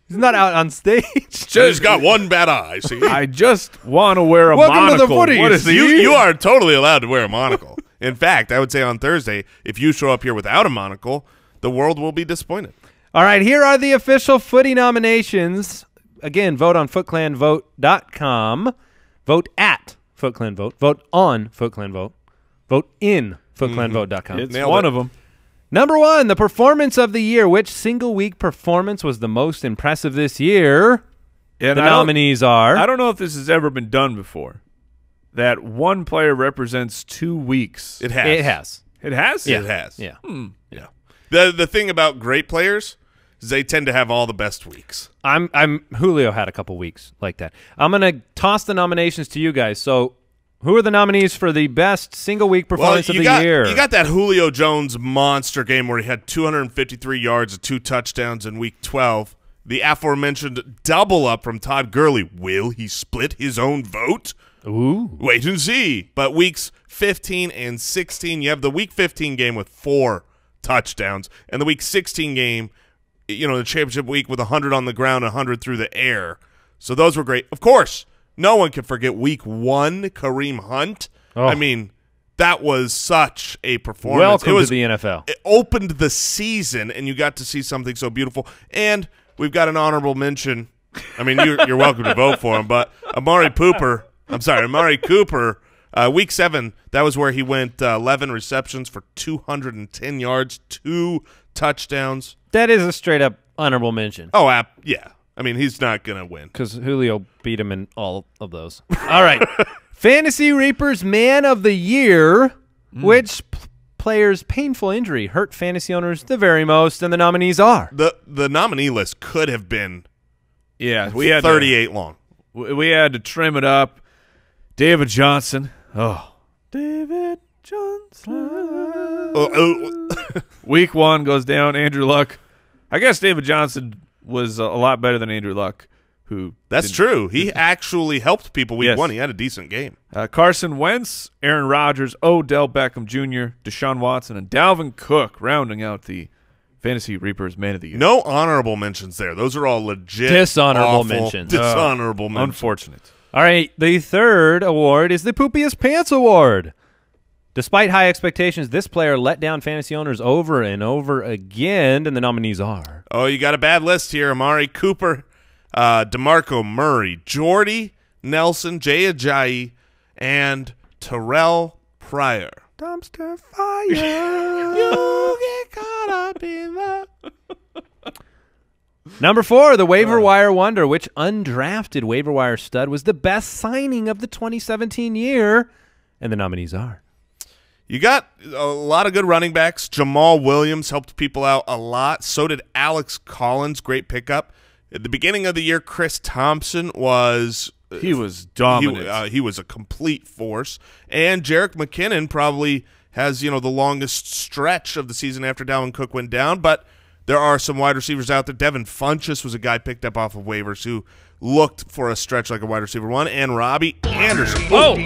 He's not out on stage. He's got one bad eye, see? I just want to wear a Welcome to the monocle. Footies. What is You are totally allowed to wear a monocle. In fact, I would say on Thursday, if you show up here without a monocle, the world will be disappointed. All right, here are the official Footie nominations. Again, vote on FootClanVote.com. Vote at FootClanVote. Vote on FootClanVote. Vote in FootClanVote.com. It's Nailed one it. of them. Number 1, the performance of the year. Which single-week performance was the most impressive this year? And The I don't- nominees are... I don't know if this has ever been done before. That one player represents 2 weeks. It has. It has. It has? It has. Yeah. Yeah. The thing about great players is they tend to have all the best weeks. Julio had a couple weeks like that. I'm going to toss the nominations to you guys. So, who are the nominees for the best single-week performance of the year? You got that Julio Jones monster game where he had 253 yards and 2 touchdowns in Week 12. The aforementioned double up from Todd Gurley. Will he split his own vote? Ooh. Wait and see. But Weeks 15 and 16, you have the Week 15 game with 4 touchdowns, and the Week 16 game, the championship week with 100 on the ground, 100 through the air. So those were great. Of course, no one can forget Week 1, Kareem Hunt. Oh. I mean, that was such a performance. Welcome to the NFL. It opened the season, and you got to see something so beautiful. And we've got an honorable mention. I mean, you're welcome to vote for him, but Amari Cooper, Week 7, that was where he went 11 receptions for 210 yards, 2 touchdowns. That is a straight-up honorable mention. Oh, yeah. I mean, he's not going to win. Because Julio beat him in all of those. All right. Fantasy Reapers Man of the Year. Which player's painful injury hurt fantasy owners the very most? And the nominees are. The nominee list could have been we had 38 long. We had to trim it up. David Johnson. Oh. David Johnson. Week 1 goes down. Andrew Luck. I guess David Johnson was a lot better than Andrew Luck, who That's true. He actually helped people Week Yes. 1. He had a decent game. Carson Wentz, Aaron Rodgers, Odell Beckham Jr., Deshaun Watson, and Dalvin Cook rounding out the Fantasy Reapers Man of the Year. No honorable mentions there. Those are all legit Dishonorable awful, mentions. Dishonorable mentions. Unfortunate. All right. The third award is the Poopiest Pants Award. Despite high expectations, this player let down fantasy owners over and over again, and the nominees are. Oh, you got a bad list here. Amari Cooper, DeMarco Murray, Jordy Nelson, Jay Ajayi, and Terrell Pryor. Dumpster fire. You get caught up in the... Number 4, the waiver wire wonder. Which undrafted waiver wire stud was the best signing of the 2017 year? And the nominees are. You got a lot of good running backs. Jamal Williams helped people out a lot. So did Alex Collins. Great pickup. At the beginning of the year, Chris Thompson was... He was dominant. He was a complete force. And Jerick McKinnon probably has, the longest stretch of the season after Dalvin Cook went down. But there are some wide receivers out there. Devin Funchess was a guy picked up off of waivers who looked for a stretch like a wide receiver 1, and Robbie Anderson. Oh!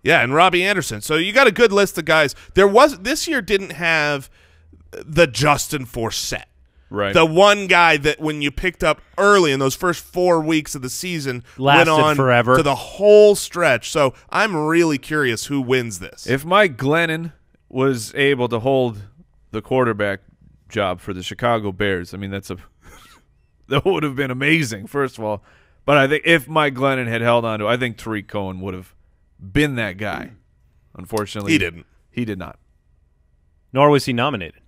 Yeah, and Robbie Anderson. So you got a good list of guys. This year didn't have the Justin Forsett. Right. The one guy that when you picked up early in those first 4 weeks of the season Lasted went on forever. to the whole stretch. So I'm really curious who wins this. If Mike Glennon was able to hold the quarterback job for the Chicago Bears, I mean, that would have been amazing, first of all. But I think if Mike Glennon had held on to, I think Tariq Cohen would have been that guy. Unfortunately, He didn't. He did not. Nor was he nominated.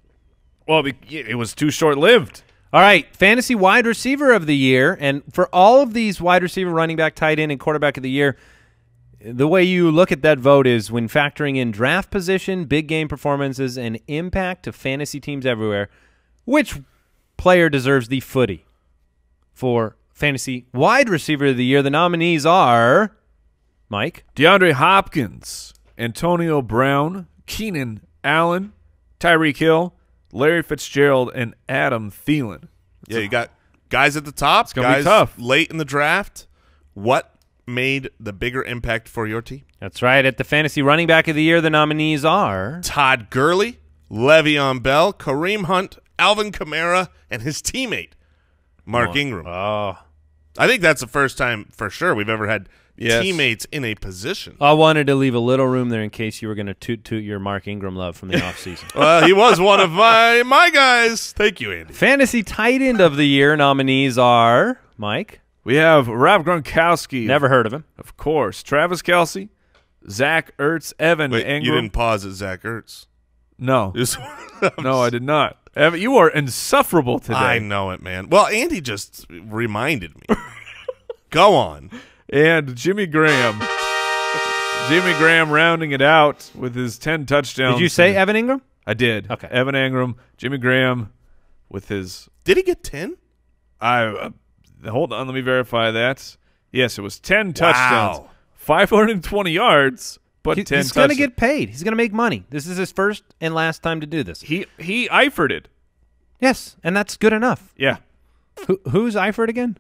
Well, it was too short-lived. All right, fantasy wide receiver of the year. And for all of these wide receiver, running back, tight end, and quarterback of the year, the way you look at that vote is when factoring in draft position, big game performances, and impact to fantasy teams everywhere, which player deserves the footy? For fantasy wide receiver of the year, the nominees are Mike, DeAndre Hopkins, Antonio Brown, Keenan Allen, Tyreek Hill, Larry Fitzgerald, and Adam Thielen. Yeah, you got guys at the top. It's gonna be guys tough. late in the draft. What made the bigger impact for your team? That's right. At the fantasy running back of the year, the nominees are Todd Gurley, Le'Veon Bell, Kareem Hunt, Alvin Kamara, and his teammate, Mark Ingram. Oh, I think that's the first time for sure we've ever had Yes. teammates in a position. I wanted to leave a little room there in case you were going to toot your Mark Ingram love from the offseason. Well, he was one of my guys. Thank you, Andy. Fantasy tight end of the year nominees are Mike. We have Rob Gronkowski. Never heard of him. Of course. Travis Kelce, Zach Ertz, Evan Wait, Engram. you didn't pause at Zach Ertz. No. Just- No, I did not. Evan, you are insufferable today. I know it, man. Well, Andy just reminded me. Go on. And Jimmy Graham. Jimmy Graham rounding it out with his 10 touchdowns. Did you say Evan Ingram? I did. Okay. Evan Engram, Jimmy Graham with his Did he get 10? hold on, let me verify that. Yes, it was 10 touchdowns. Wow. 520 yards, but 10 He's touchdowns. going to get paid. He's going to make money. This is his first and last time to do this. He Eiferted it. Yes, and that's good enough. Yeah. Who's Eifert again?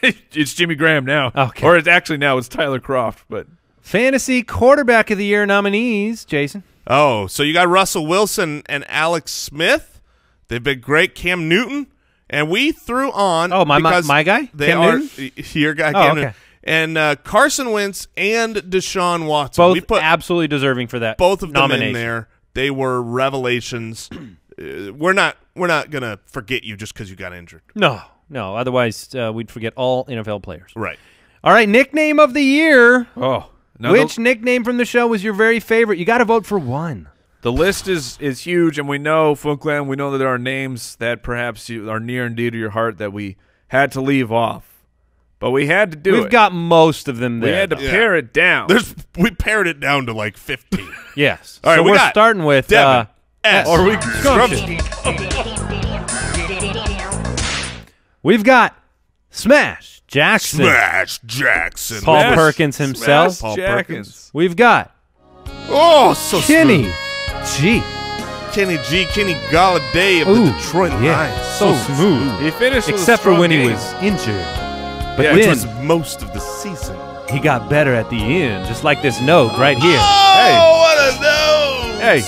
It's Jimmy Graham now. Okay. Or it's Tyler Croft, but Fantasy quarterback of the year nominees, Jason. Oh, so you got Russell Wilson and Alex Smith. They've been great. Cam Newton. And we threw on. Oh, my because guy? They Cam are Newton? your guy, Oh, Cam okay. Newton. And Carson Wentz and Deshaun Watson. Both we put absolutely deserving for that both of them nomination. in there. They were revelations. We're not gonna forget you just because you got injured. No. Otherwise, we'd forget all NFL players. Right. All right, nickname of the year. now Which nickname from the show was your very favorite? You got to vote for one. the list is huge, and we know, Funkland, we know that there are names that perhaps are near and dear to your heart that we had to leave off. But we had to do it. We've got most of them there. We had to pare it down. We pared it down to like 15. Yes. All right, so we we're got starting with Devin, S. or we We've got Smash Jackson. Smash Jackson. Paul Smash- Perkins himself. Smash Paul Jackins. We've got Oh, so Kenny smooth. G. Kenny Galladay of Ooh, the Detroit yeah, Lions. so smooth. He finished with a Except for strong when he game. was injured. But Yeah, Which then was most of the season. he got better at the end, just like this note right here. Oh, what a nose! Hey,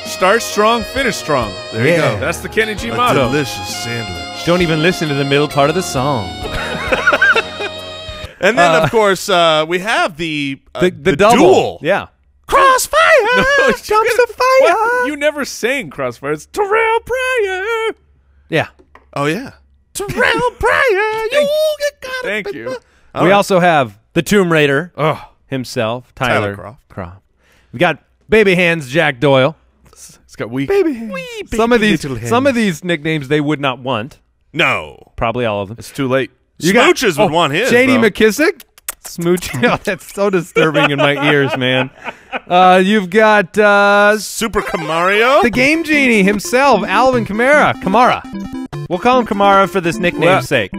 start strong, finish strong. There you Yeah. go. That's the Kenny G A motto. delicious sandwich. Don't even listen to the middle part of the song. And then, of course, we have the double. duel. Yeah. Crossfire! Jumps the fire. What? You never sang Crossfire. It's Terrell Pryor. Yeah. Oh, yeah. Terrell Pryor, you get got Thank it. you. We also have the Tomb Raider Oh, himself, Tyler Tyler Croft. We got Baby Hands Jack Doyle. it's got weak. Some of little these nicknames they would not want. No. Probably all of them. It's too late. You got- Smooches would want his. J.D. though. McKissick. Smooch. Oh, that's so disturbing in my ears, man. You've got Super Camario. the Game Genie himself, Alvin Kamara. We'll call him Kamara for this nickname's Well- sake.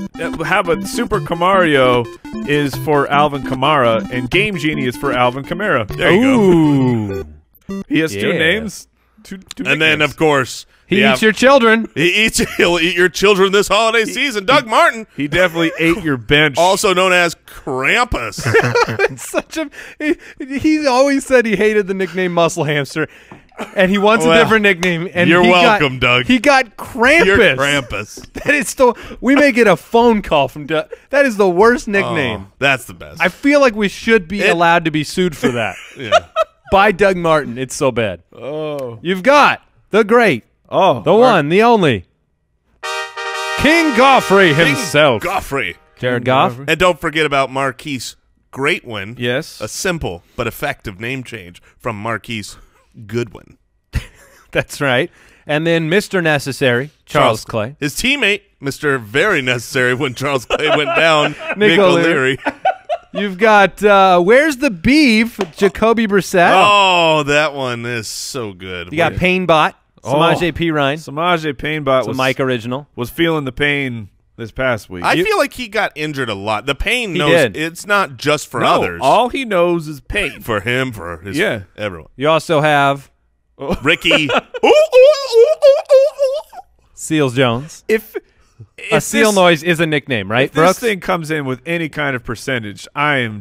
How about Super Camario is for Alvin Kamara, and Game Genie is for Alvin Kamara. There you go. Ooh. He has two Yeah. names. And then, of course, He eats your children. He'll eat your children this holiday season. Doug Martin, He definitely ate your bench. also known as Krampus. He always said he hated the nickname Muscle Hamster, and he wants a different nickname. And you're welcome, Doug. He got Krampus. You're Krampus. That is we may get a phone call from Doug. That is the worst nickname. Oh, that's the best. I feel like we should be allowed to be sued for that. Yeah. By Doug Martin. It's so bad. Oh. You've got the great, the one, the only, King Goffrey himself. Goffrey. Jared Goff. And don't forget about Marquise Greatwin. Yes. A simple but effective name change from Marquise Goodwin. That's right. And then Mr. Necessary, Charles Clay. His teammate, Mr. Very Necessary when Charles Clay went down, Nick Nick O'Leary. You've got Where's the Beef, Jacoby Brissett. Oh, that one is so good. You got Painbot, Samaje Perine. Samaje Painbot It's a Mike original. was feeling the pain this past week. I feel like he got injured a lot. The pain He knows did. it's not just for No, others. all he knows is pain. For him, for his everyone. You also have Ricky. Seals Jones. If A seal noise is a nickname, right, If this Brooks? thing comes in with any kind of percentage, I'm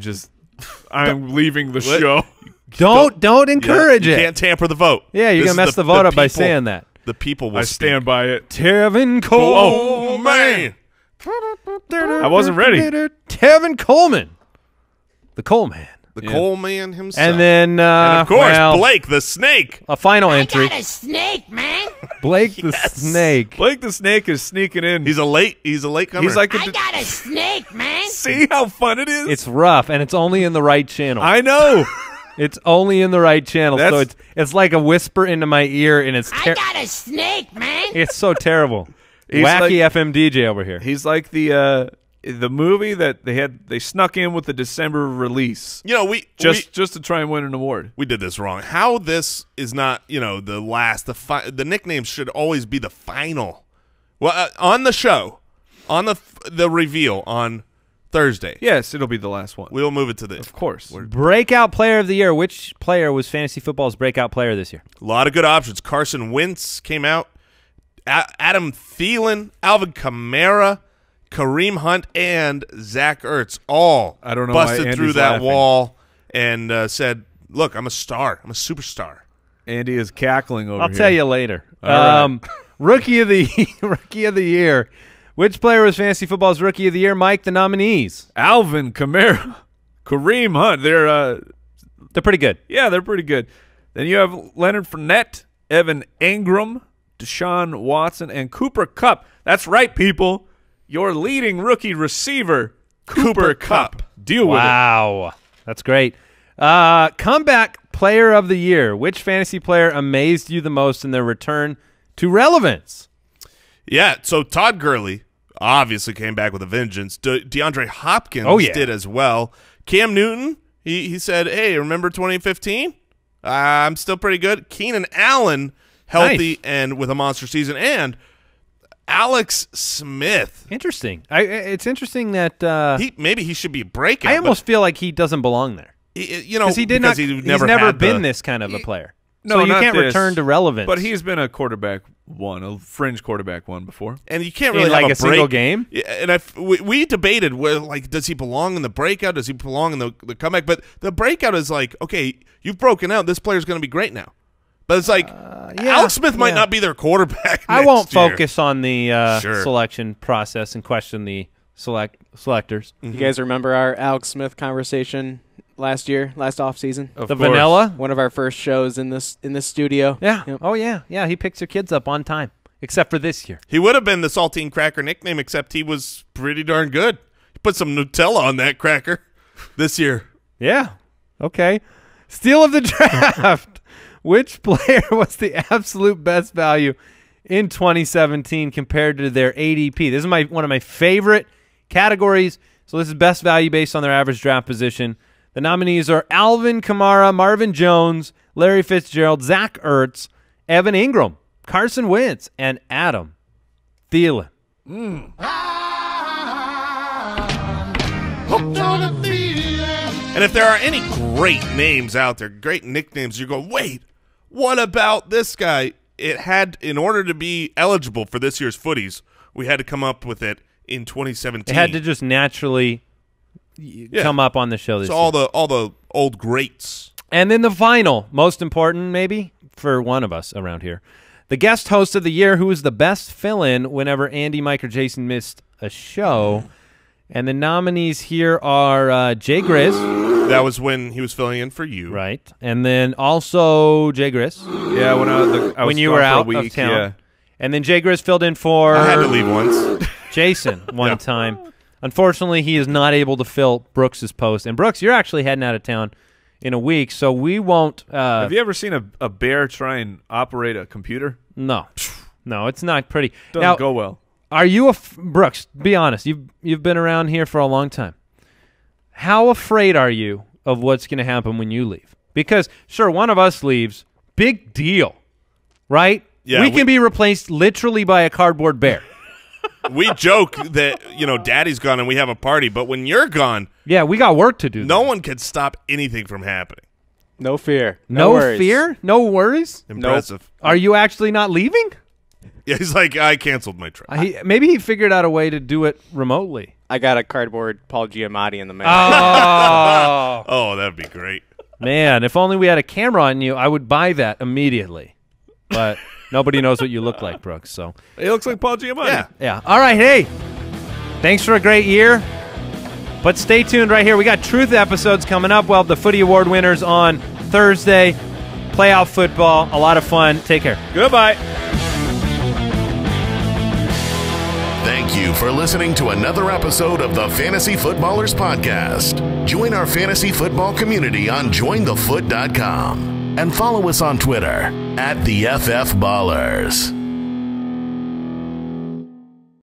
leaving the show. Don't encourage You it. can't tamper the vote. Yeah, you're This going to is mess the vote up by people- saying that. The people will I stand by it. Tevin Coleman. Oh, man. I wasn't ready. Tevin Coleman. The Coleman. The Coal Man himself. And then, of course, Blake the Snake. a final I entry. got a snake, man. Blake the Snake. Blake the Snake is sneaking in. He's a late comer. He's like I got a snake, man. see how fun it is? It's rough, and it's only in the right channel. I know. It's only in the right channel, so That's- it's like a whisper into my ear, and it's I got a snake, man. it's so terrible. He's Wacky like- FM DJ over here. He's like the movie that they snuck in with the December release. You know, we Just to try and win an award. we did this wrong. How this is not, the last. The nicknames should always be the final. Well, on the show, on the reveal on Thursday. Yes, it'll be the last one. We'll move it to this. Of course. Breakout player of the year. Which player was fantasy football's breakout player this year? A lot of good options. Carson Wentz came out. Adam Thielen, Alvin Kamara, Kareem Hunt, and Zach Ertz all I don't know why busted Andy's through that laughing. wall and said, look, I'm a star. I'm a superstar. Andy is cackling over I'll here. tell you later. All right. Rookie of the year. Which player was fantasy football's rookie of the year? Mike, the nominees. Alvin Kamara, Kareem Hunt. They're pretty good. Yeah, they're pretty good. Then you have Leonard Fournette, Evan Ingram, Deshaun Watson, and Cooper Kupp. That's right, people. Your leading rookie receiver, Cooper Kupp. Deal with it. Wow. That's great. Comeback player of the year. Which fantasy player amazed you the most in their return to relevance? Yeah, so Todd Gurley obviously came back with a vengeance. DeAndre Hopkins did as well. Cam Newton, he said, hey, remember 2015? I'm still pretty good. Keenan Allen, healthy and with a monster season. And Alex Smith. Interesting. It's interesting that Maybe he should be a breakout. I almost feel like he doesn't belong there. Because He's never never had been this kind of a player. No, so you not can't this. return to relevance. But he's been a quarterback one, a fringe quarterback one before. And you can't In really like have a single break. game? Yeah, and we debated where, like, does he belong in the breakout? Does he belong in the comeback? But the breakout is like, okay, you've broken out. This player's going to be great now. But it's like Alex Smith might not be their quarterback. I won't next year. focus on the Sure. selection process and question the selectors. You guys remember our Alex Smith conversation last offseason? Of The course. vanilla? One of our first shows in this studio. Yeah. Yep. Oh, yeah. Yeah, he picks your kids up on time, except for this year. He would have been the saltine cracker nickname, except he was pretty darn good. He put some Nutella on that cracker this year. Yeah. Okay. Steal of the draft. Which player was the absolute best value in 2017 compared to their ADP? This is one of my favorite categories. So this is best value based on their average draft position. The nominees are Alvin Kamara, Marvin Jones, Larry Fitzgerald, Zach Ertz, Evan Ingram, Carson Wentz, and Adam Thielen. And if there are any great names out there, great nicknames, you go, wait, What about this guy? In order to be eligible for this year's Footies, we had to come up with it in 2017. It had to just naturally come up on the show this year. all the old greats. And then the final, most important maybe for one of us around here, the guest host of the year, who was the best fill-in whenever Andy, Mike, or Jason missed a show. And the nominees here are Jay Grizz. That was when he was filling in for you. Right. And then also Jay Grizz. Yeah, when I was when you gone were for a out week, of town. yeah. And then Jay Grizz filled in for I had to leave once. Jason one time. Unfortunately, he is not able to fill Brooks's post. And Brooks, you're actually heading out of town in a week, so we won't. Have you ever seen a bear try and operate a computer? No, no, it's not pretty. Doesn't now, go well. Are you Brooks? Be honest. You've been around here for a long time. How afraid are you of what's going to happen when you leave? Because sure, one of us leaves, big deal, right? Yeah, we can be replaced literally by a cardboard bear. We joke that Daddy's gone and we have a party, but when you're gone, Yeah, we got work to do. no one can stop anything from happening. No fear. No worries. fear? No worries? Impressive. Are you actually not leaving? Yeah, he's like, I canceled my trip. Maybe he figured out a way to do it remotely. I got a cardboard Paul Giamatti in the mail. Oh, Oh, that'd be great. man, if only we had a camera on you, I would buy that immediately. But nobody knows what you look like, Brooks. So, He looks like Paul Giamatti. Yeah. yeah. All right, hey, thanks for a great year. But stay tuned right here. We got Truth episodes coming up. We'll have the Footie Award winners on Thursday. Playoff football, a lot of fun. Take care. Goodbye. Thank you for listening to another episode of the Fantasy Footballers Podcast. Join our fantasy football community on jointhefoot.com and follow us on Twitter @TheFFBallers.